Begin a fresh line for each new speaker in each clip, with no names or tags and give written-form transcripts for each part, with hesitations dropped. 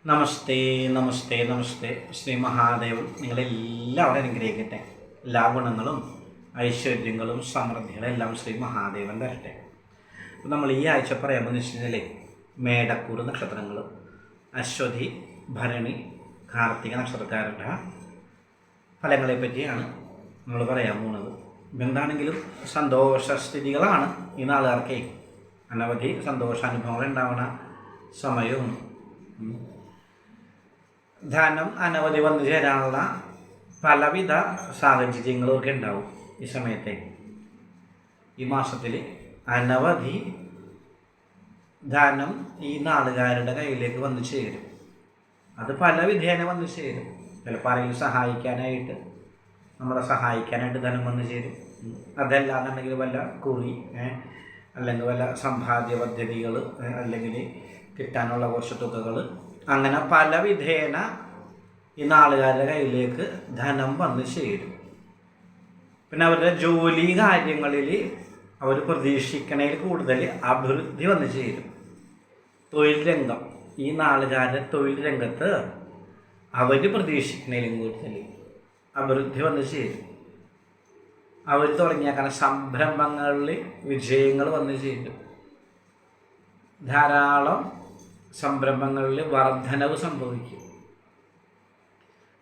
നമസ്തേ നമസ്തേ നമസ്തേ. ശ്രീ മഹാദേവൻ നിങ്ങളെല്ലാവരും അനുഗ്രഹിക്കട്ടെ. എല്ലാ ഗുണങ്ങളും ഐശ്വര്യങ്ങളും സമൃദ്ധികളും എല്ലാം ശ്രീ മഹാദേവൻ തരട്ടെ. അപ്പോൾ നമ്മൾ ഈ ആഴ്ച പറയാമെന്ന് വെച്ച് കഴിഞ്ഞാൽ മേടക്കൂർ നക്ഷത്രങ്ങൾ, അശ്വതി, ഭരണി, കാർത്തിക നക്ഷത്രക്കാരുടെ ഫലങ്ങളെ പറ്റിയാണ് നമ്മൾ പറയാൻ പോകുന്നത്. എന്താണെങ്കിലും സന്തോഷസ്ഥിതികളാണ് ഈ നാളുകാർക്കേ. അനവധി സന്തോഷാനുഭവങ്ങൾ ഉണ്ടാവുന്ന സമയവും ധനം അനവധി വന്നു ചേരാനുള്ള പലവിധ സാഹചര്യങ്ങളൊക്കെ ഉണ്ടാവും. ഈ സമയത്തെ ഈ മാസത്തിൽ അനവധി ധനം ഈ നാളുകാരുടെ കയ്യിലേക്ക് വന്നു ചേരും. അത് പല വിധേന വന്നു ചേരും. ചിലപ്പോൾ ആരെങ്കിലും സഹായിക്കാനായിട്ട്, നമ്മളെ സഹായിക്കാനായിട്ട് ധനം വന്നു ചേരും. അതല്ലാന്നുണ്ടെങ്കിൽ വല്ല കുറി, അല്ലെങ്കിൽ വല്ല സമ്പാദ്യ പദ്ധതികൾ, അല്ലെങ്കിൽ കിട്ടാനുള്ള കുറച്ച് തുകകൾ, അങ്ങനെ പല വിധേന ഈ നാളുകാരുടെ കയ്യിലേക്ക് ധനം വന്ന് ചേരും. പിന്നെ അവരുടെ ജോലി കാര്യങ്ങളിൽ അവർ പ്രതീക്ഷിക്കണതിൽ കൂടുതൽ അഭിവൃദ്ധി വന്ന് ചേരും. തൊഴിൽ രംഗം, ഈ നാളുകാരുടെ തൊഴിൽ രംഗത്ത് അവർ പ്രതീക്ഷിക്കുന്നതിലും കൂടുതൽ അഭിവൃദ്ധി വന്ന് ചേരും. അവർ തുടങ്ങിയേക്കുന്ന സംരംഭങ്ങളിൽ വിജയങ്ങൾ വന്ന് ചേരും. ധാരാളം സംരംഭങ്ങളിൽ വർധനവ് സംഭവിക്കും.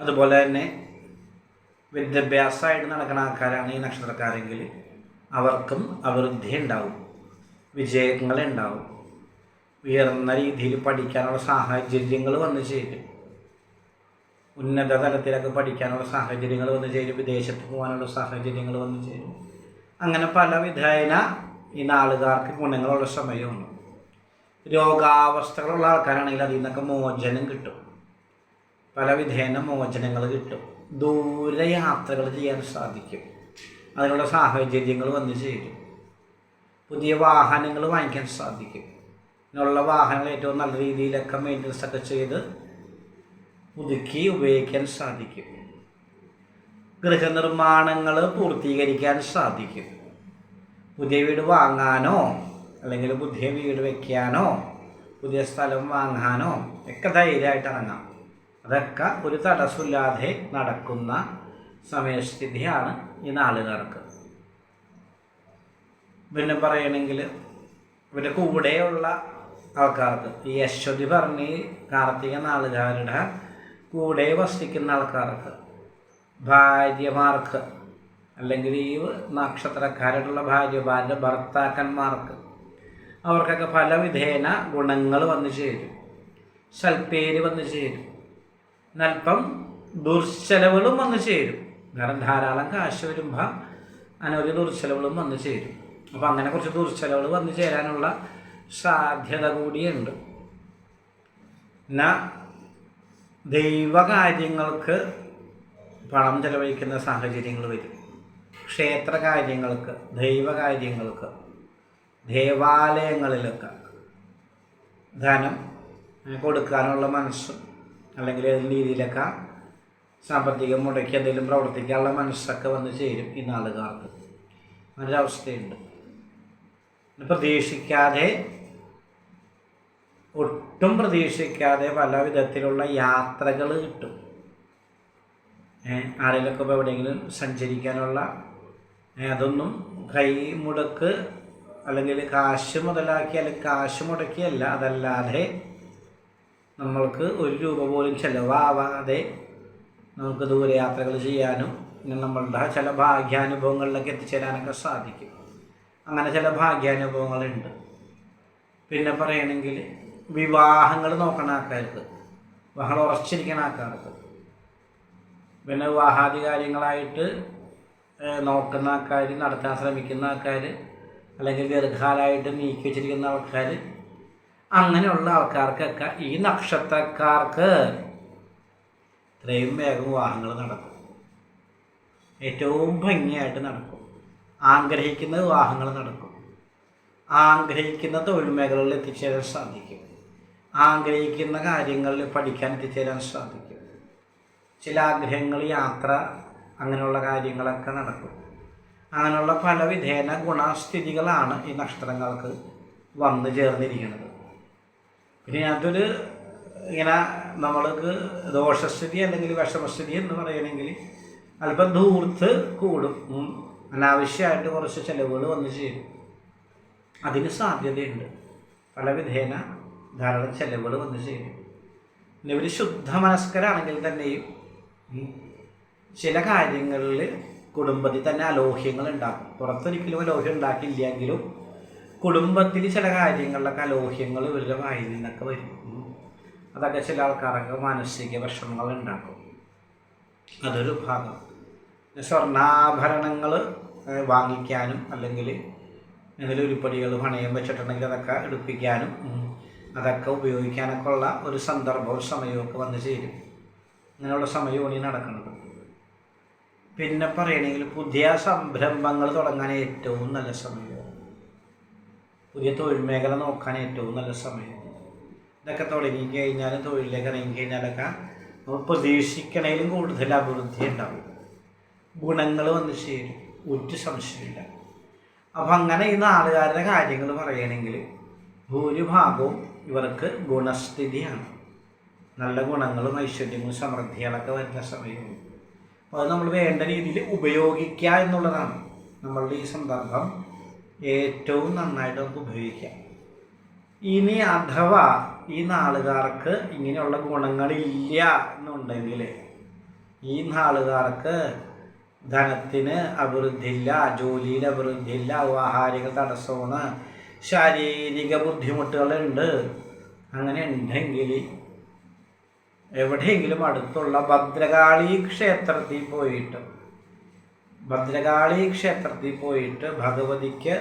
അതുപോലെ തന്നെ വിദ്യാഭ്യാസമായിട്ട് നടക്കുന്ന ആൾക്കാരാണ് ഈ നക്ഷത്രക്കാരെങ്കിൽ അവർക്കും അഭിവൃദ്ധി ഉണ്ടാവും, വിജയങ്ങളുണ്ടാവും. ഉയർന്ന രീതിയിൽ പഠിക്കാനുള്ള സാഹചര്യങ്ങൾ വന്നു ചേരും. ഉന്നത തലത്തിലൊക്കെ പഠിക്കാനുള്ള സാഹചര്യങ്ങൾ വന്നു ചേരും. വിദേശത്ത് പോകാനുള്ള സാഹചര്യങ്ങൾ വന്നു ചേരും. അങ്ങനെ പല വിധേന ഈ നാളുകാർക്ക് ഗുണങ്ങളുള്ള സമയമാണ്. രോഗാവസ്ഥകളുള്ള ആൾക്കാരാണെങ്കിൽ അതിൽ നിന്നൊക്കെ മോചനം കിട്ടും. പല വിധേന മോചനങ്ങൾ കിട്ടും. ദൂരയാത്രകൾ ചെയ്യാൻ സാധിക്കും. അതിനുള്ള സാഹചര്യങ്ങൾ വന്നു ചേരും. പുതിയ വാഹനങ്ങൾ വാങ്ങിക്കാൻ സാധിക്കും. ഇതിനുള്ള വാഹനങ്ങൾ ഏറ്റവും നല്ല രീതിയിലൊക്കെ മെയിൻ്റനൻസ് ഒക്കെ ചെയ്ത് പുതുക്കി ഉപയോഗിക്കാൻ സാധിക്കും. ഗൃഹനിർമ്മാണങ്ങൾ പൂർത്തീകരിക്കാൻ സാധിക്കും. പുതിയ വീട് വാങ്ങാനോ അല്ലെങ്കിൽ പുതിയ വീട് വയ്ക്കാനോ പുതിയ സ്ഥലം വാങ്ങാനോ ഒക്കെ ധൈര്യമായിട്ട് ഇറങ്ങാം. അതൊക്കെ ഒരു തടസ്സമില്ലാതെ നടക്കുന്ന സമയസ്ഥിതിയാണ് ഈ നാളുകാർക്ക്. പിന്നെ പറയണമെങ്കിൽ ഇവരുടെ കൂടെയുള്ള ആൾക്കാർക്ക്, ഈ അശ്വതി ഭരണി കാർത്തിക നാളുകാരുടെ കൂടെ വസിക്കുന്ന ആൾക്കാർക്ക്, ഭാര്യമാർക്ക്, അല്ലെങ്കിൽ ഈ നക്ഷത്രക്കാരായിട്ടുള്ള ഭാര്യമാരുടെ ഭർത്താക്കന്മാർക്ക്, അവർക്കൊക്കെ പല വിധേന ഗുണങ്ങൾ വന്നു ചേരും. സൽപ്പേര് വന്നു ചേരും. അല്പം ദുർച്ചെലവുകളും വന്നു ചേരും. കാരണം ധാരാളം കാശ് വരുമ്പോൾ അനവധി ദുർച്ചെലവുകളും വന്നു ചേരും. അപ്പോൾ അങ്ങനെ കുറച്ച് ദുർച്ചെലവുകൾ വന്നു ചേരാനുള്ള സാധ്യത കൂടിയുണ്ട്. എന്നാൽ ദൈവകാര്യങ്ങൾക്ക് പണം ചെലവഴിക്കുന്ന സാഹചര്യങ്ങൾ വരും. ക്ഷേത്രകാര്യങ്ങൾക്ക്, ദൈവകാര്യങ്ങൾക്ക്, ദേവാലയങ്ങളിലൊക്കെ ധനം കൊടുക്കാനുള്ള മനസ്സ്, അല്ലെങ്കിൽ ഏതെങ്കിലും രീതിയിലൊക്കെ സാമ്പത്തികം മുടക്കി എന്തെങ്കിലും പ്രവർത്തിക്കാനുള്ള മനസ്സൊക്കെ വന്ന് ചേരും ഈ നാളുകാർക്ക്. അങ്ങനൊരവസ്ഥയുണ്ട്. പ്രതീക്ഷിക്കാതെ, ഒട്ടും പ്രതീക്ഷിക്കാതെ പല വിധത്തിലുള്ള യാത്രകൾ കിട്ടും. ആരെങ്കിലുമൊക്കെ ഇപ്പോൾ എവിടെയെങ്കിലും സഞ്ചരിക്കാനുള്ള അതൊന്നും കൈ മുടക്ക് അല്ലെങ്കിൽ കാശ് മുതലാക്കി, അല്ലെങ്കിൽ കാശ് മുടക്കിയല്ല, അതല്ലാതെ നമ്മൾക്ക് ഒരു രൂപ പോലും ചിലവാവാതെ നമുക്ക് ദൂരയാത്രകൾ ചെയ്യാനും നമ്മളുടെ ചില ഭാഗ്യാനുഭവങ്ങളിലൊക്കെ എത്തിച്ചേരാനൊക്കെ സാധിക്കും. അങ്ങനെ ചില ഭാഗ്യാനുഭവങ്ങളുണ്ട്. പിന്നെ പറയണമെങ്കിൽ വിവാഹങ്ങൾ നോക്കുന്ന ആൾക്കാർക്ക്, വിവാഹങ്ങൾ ഉറച്ചിരിക്കുന്ന ആൾക്കാർക്ക്, പിന്നെ വിവാഹാദി കാര്യങ്ങളായിട്ട് നോക്കുന്ന ആൾക്കാർ, നടത്താൻ ശ്രമിക്കുന്ന ആൾക്കാർ, അല്ലെങ്കിൽ ദീർഘകാലമായിട്ട് നീക്കി വെച്ചിരിക്കുന്ന ആൾക്കാർ, അങ്ങനെയുള്ള ആൾക്കാർക്കൊക്കെ ഈ നക്ഷത്രക്കാർക്ക് ഇത്രയും വേഗം വിവാഹങ്ങൾ നടക്കും. ഏറ്റവും ഭംഗിയായിട്ട് നടക്കും. ആഗ്രഹിക്കുന്ന വിവാഹങ്ങൾ നടക്കും. ആഗ്രഹിക്കുന്ന തൊഴിൽ മേഖലകളിൽ എത്തിച്ചേരാൻ സാധിക്കും. ആഗ്രഹിക്കുന്ന കാര്യങ്ങളിൽ പഠിക്കാൻ എത്തിച്ചേരാൻ സാധിക്കും. ചില ആഗ്രഹങ്ങൾ, യാത്ര, അങ്ങനെയുള്ള കാര്യങ്ങളൊക്കെ നടക്കും. അങ്ങനെയുള്ള പല വിധേന ഗുണസ്ഥിതികളാണ് ഈ നക്ഷത്രങ്ങൾക്ക് വന്നു ചേർന്നിരിക്കുന്നത്. പിന്നെ അതൊരു ഇങ്ങനെ നമ്മൾക്ക് ദോഷസ്ഥിതി അല്ലെങ്കിൽ വിഷമസ്ഥിതി എന്ന് പറയണമെങ്കിൽ അല്പം ധൂർത്ത് കൂടും. അനാവശ്യമായിട്ട് കുറച്ച് ചിലവുകൾ വന്നു ചേരും. അതിന് സാധ്യതയുണ്ട്. പല വിധേന ധാരാളം ചിലവുകൾ വന്നു ചേരും. പിന്നെ ഇവർ ശുദ്ധ മനസ്കരാണെങ്കിൽ തന്നെയും ചില കാര്യങ്ങളിൽ കുടുംബത്തിൽ തന്നെ അലോഹ്യങ്ങൾ ഉണ്ടാക്കും. പുറത്തൊരിക്കലും അലോഹ്യം ഉണ്ടാക്കിയില്ലെങ്കിലും കുടുംബത്തിൽ ചില കാര്യങ്ങളിലൊക്കെ അലോഹ്യങ്ങൾ ഇവരുടെ വായിൽ നിന്നൊക്കെ വരും. അതൊക്കെ ചില ആൾക്കാർക്ക് മാനസിക വിഷമങ്ങൾ ഉണ്ടാക്കും. അതൊരു ഭാഗം. സ്വർണ്ണാഭരണങ്ങൾ വാങ്ങിക്കാനും അല്ലെങ്കിൽ എന്തെങ്കിലും ഉരുപ്പടികൾ പണയം വെച്ചിട്ടുണ്ടെങ്കിൽ അതൊക്കെ എടുപ്പിക്കാനും അതൊക്കെ ഉപയോഗിക്കാനൊക്കെ ഉള്ള ഒരു സന്ദർഭവും സമയമൊക്കെ വന്നു ചേരും. അങ്ങനെയുള്ള സമയമാണ് ഈ നടക്കുന്നത്. പിന്നെ പറയണമെങ്കിൽ പുതിയ സംരംഭങ്ങൾ തുടങ്ങാൻ ഏറ്റവും നല്ല സമയമാണ്. പുതിയ തൊഴിൽ മേഖല നോക്കാൻ ഏറ്റവും നല്ല സമയമാണ്. ഇതൊക്കെ തുടങ്ങിക്കഴിഞ്ഞാലും തൊഴിലിലേക്ക് ഇറങ്ങിക്കഴിഞ്ഞാലൊക്കെ നമ്മൾ പ്രതീക്ഷിക്കണേലും കൂടുതൽ അഭിവൃദ്ധി ഉണ്ടാവും. ഗുണങ്ങൾ വന്ന് ചേരും, ഒരു സംശയമില്ല. അപ്പം അങ്ങനെ ഈ നാളുകാരുടെ കാര്യങ്ങൾ പറയുകയാണെങ്കിൽ ഭൂരിഭാഗവും ഇവർക്ക് ഗുണസ്ഥിതിയാണ്. നല്ല ഗുണങ്ങളും ഐശ്വര്യങ്ങളും സമൃദ്ധികളൊക്കെ വരുന്ന സമയമാണ്. അപ്പോൾ അത് നമ്മൾ വേണ്ട രീതിയിൽ ഉപയോഗിക്കുക എന്നുള്ളതാണ് നമ്മളുടെ ഈ സന്ദർഭം ഏറ്റവും നന്നായിട്ട് നമുക്ക് ഉപയോഗിക്കാം. ഇനി അഥവാ ഈ നാളുകാർക്ക് ഇങ്ങനെയുള്ള ഗുണങ്ങളില്ല എന്നുണ്ടെങ്കിൽ ഈ നാളുകാർക്ക് ധനത്തിന് അഭിവൃദ്ധിയില്ല, ജോലിയിൽ അഭിവൃദ്ധിയില്ല, വ്യവഹാരിക തടസ്സമാണ്, ശാരീരിക ബുദ്ധിമുട്ടുകളുണ്ട്. അങ്ങനെ ഉണ്ടെങ്കിൽ എവിടെയെങ്കിലും അടുത്തുള്ള ഭദ്രകാളി ക്ഷേത്രത്തിൽ പോയിട്ട് ഭഗവതിക്ക്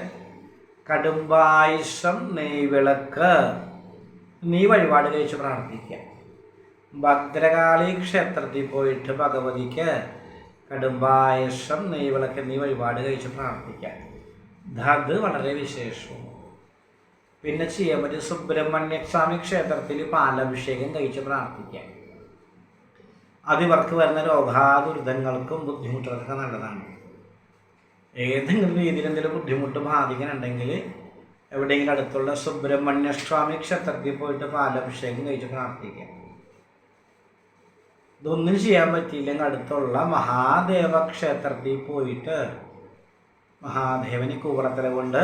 കടുംബായുസം നെയ്വിളക്ക് വഴിപാട് കഴിച്ച് പ്രാർത്ഥിക്കുക. ഭദ്രകാളി ക്ഷേത്രത്തിൽ പോയിട്ട് ഭഗവതിക്ക് കടുംബായുസം നെയ്വിളക്ക് വഴിപാട് കഴിച്ച് പ്രാർത്ഥിക്കാം. അത് വളരെ വിശേഷവും. പിന്നെ ചെയ്യാൻ പറ്റും സുബ്രഹ്മണ്യസ്വാമി ക്ഷേത്രത്തിൽ പാലഭിഷേകം കഴിച്ച് പ്രാർത്ഥിക്കാം. അതിവർക്ക് വരുന്ന രോഗാദുരിതങ്ങൾക്കും ബുദ്ധിമുട്ടുകൾക്കൊക്കെ നല്ലതാണ്. ഏതെങ്കിലും രീതിയിൽ എന്തെങ്കിലും ബുദ്ധിമുട്ട് ബാധിക്കുന്നുണ്ടെങ്കിൽ എവിടെയെങ്കിലും അടുത്തുള്ള സുബ്രഹ്മണ്യസ്വാമി ക്ഷേത്രത്തിൽ പോയിട്ട് പാലഭിഷേകം കഴിച്ച് പ്രാർത്ഥിക്കാം. ഇതൊന്നും ചെയ്യാൻ പറ്റിയില്ലെങ്കിൽ അടുത്തുള്ള മഹാദേവ ക്ഷേത്രത്തിൽ പോയിട്ട് മഹാദേവന് കൂവളത്തല കൊണ്ട്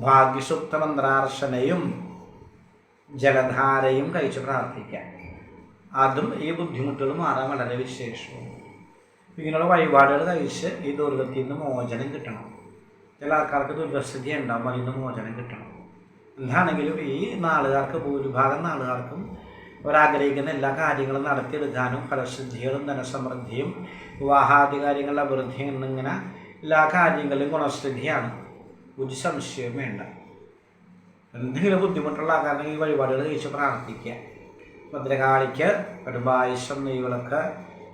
ഭാഗ്യസുക്ത മന്ത്രാർച്ചനയും ജലധാരയും കഴിച്ച് പ്രാർത്ഥിക്കാം. അതും ഈ ബുദ്ധിമുട്ടുകൾ മാറാൻ വളരെ വിശേഷവും. ഇങ്ങനെയുള്ള വഴിപാടുകൾ കഴിച്ച് ഈ ദുരിതത്തിൽ നിന്ന് മോചനം കിട്ടണം. ചില ആൾക്കാർക്ക് ദുരിതസ്ഥിതി ഉണ്ടാകുമ്പോൾ അതിൽ നിന്ന് മോചനം കിട്ടണം. എന്താണെങ്കിലും ഈ നാളുകാർക്ക് ഭൂരിഭാഗം നാളുകാർക്കും അവരാഗ്രഹിക്കുന്ന എല്ലാ കാര്യങ്ങളും നടത്തിയെടുക്കാനും ഫലസിദ്ധികളും ധനസമൃദ്ധിയും വിവാഹാധികാരികളുടെ അഭിവൃദ്ധിയും എന്നിങ്ങനെ എല്ലാ കാര്യങ്ങളിലും ഗുണസ്ഥിതിയാണ്. ഒരു സംശയവും വേണ്ട. എന്തെങ്കിലും ബുദ്ധിമുട്ടുള്ള ആൾക്കാരുടെ ഈ വഴിപാടുകൾ കഴിച്ച് പ്രാർത്ഥിക്കുക. ഭദ്രകാളിക്ക് കടുംബായുസം നെയ്വിളക്ക്,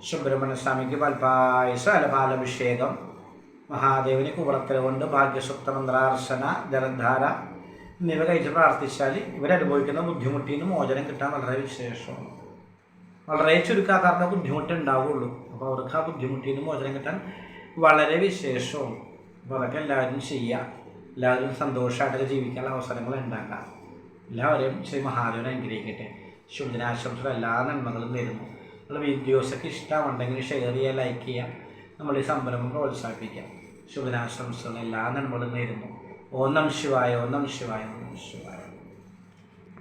സുബ്രഹ്മണ്യസ്വാമിക്ക് പാൽപായസം അല്ല പാലഭിഷേകം, മഹാദേവന് കൂവളത്തല കൊണ്ട് ഭാഗ്യസുക്ത മന്ത്രാർച്ചന ജലധാര എന്നിവ കഴിച്ച് പ്രാർത്ഥിച്ചാൽ ഇവരനുഭവിക്കുന്ന ബുദ്ധിമുട്ടിൽ നിന്ന് മോചനം കിട്ടാൻ വളരെ വിശേഷമാണ്. വളരെ ചുരുക്കാക്കാർക്ക് ബുദ്ധിമുട്ട് ഉണ്ടാവുള്ളൂ. അപ്പോൾ അവർക്ക് ആ ബുദ്ധിമുട്ടിൽ നിന്ന് മോചനം കിട്ടാൻ വളരെ വിശേഷവും. അപ്പോൾ അതൊക്കെ എല്ലാവരും ചെയ്യുക. എല്ലാവരും സന്തോഷമായിട്ടൊക്കെ ജീവിക്കാനുള്ള അവസരങ്ങൾ ഉണ്ടാക്കാം. എല്ലാവരെയും ശ്രീ മഹാദേവൻ അനുഗ്രഹിക്കട്ടെ. ശുഭദിനാശംസകൾ എല്ലാ നന്മകളും നേരുന്നു. നമ്മൾ വീഡിയോസൊക്കെ ഇഷ്ടമുണ്ടെങ്കിൽ ഷെയർ ചെയ്യുക, ലൈക്ക് ചെയ്യുക, നമ്മൾ ഈ സംരംഭം പ്രോത്സാഹിപ്പിക്കാം. ശുഭദിനാശംസകൾ എല്ലാ നന്മകളും നേരുന്നു. ഓം നമഃ ശിവായ, ഓം നമഃ ശിവായ, ഓം നമഃ ശിവായ.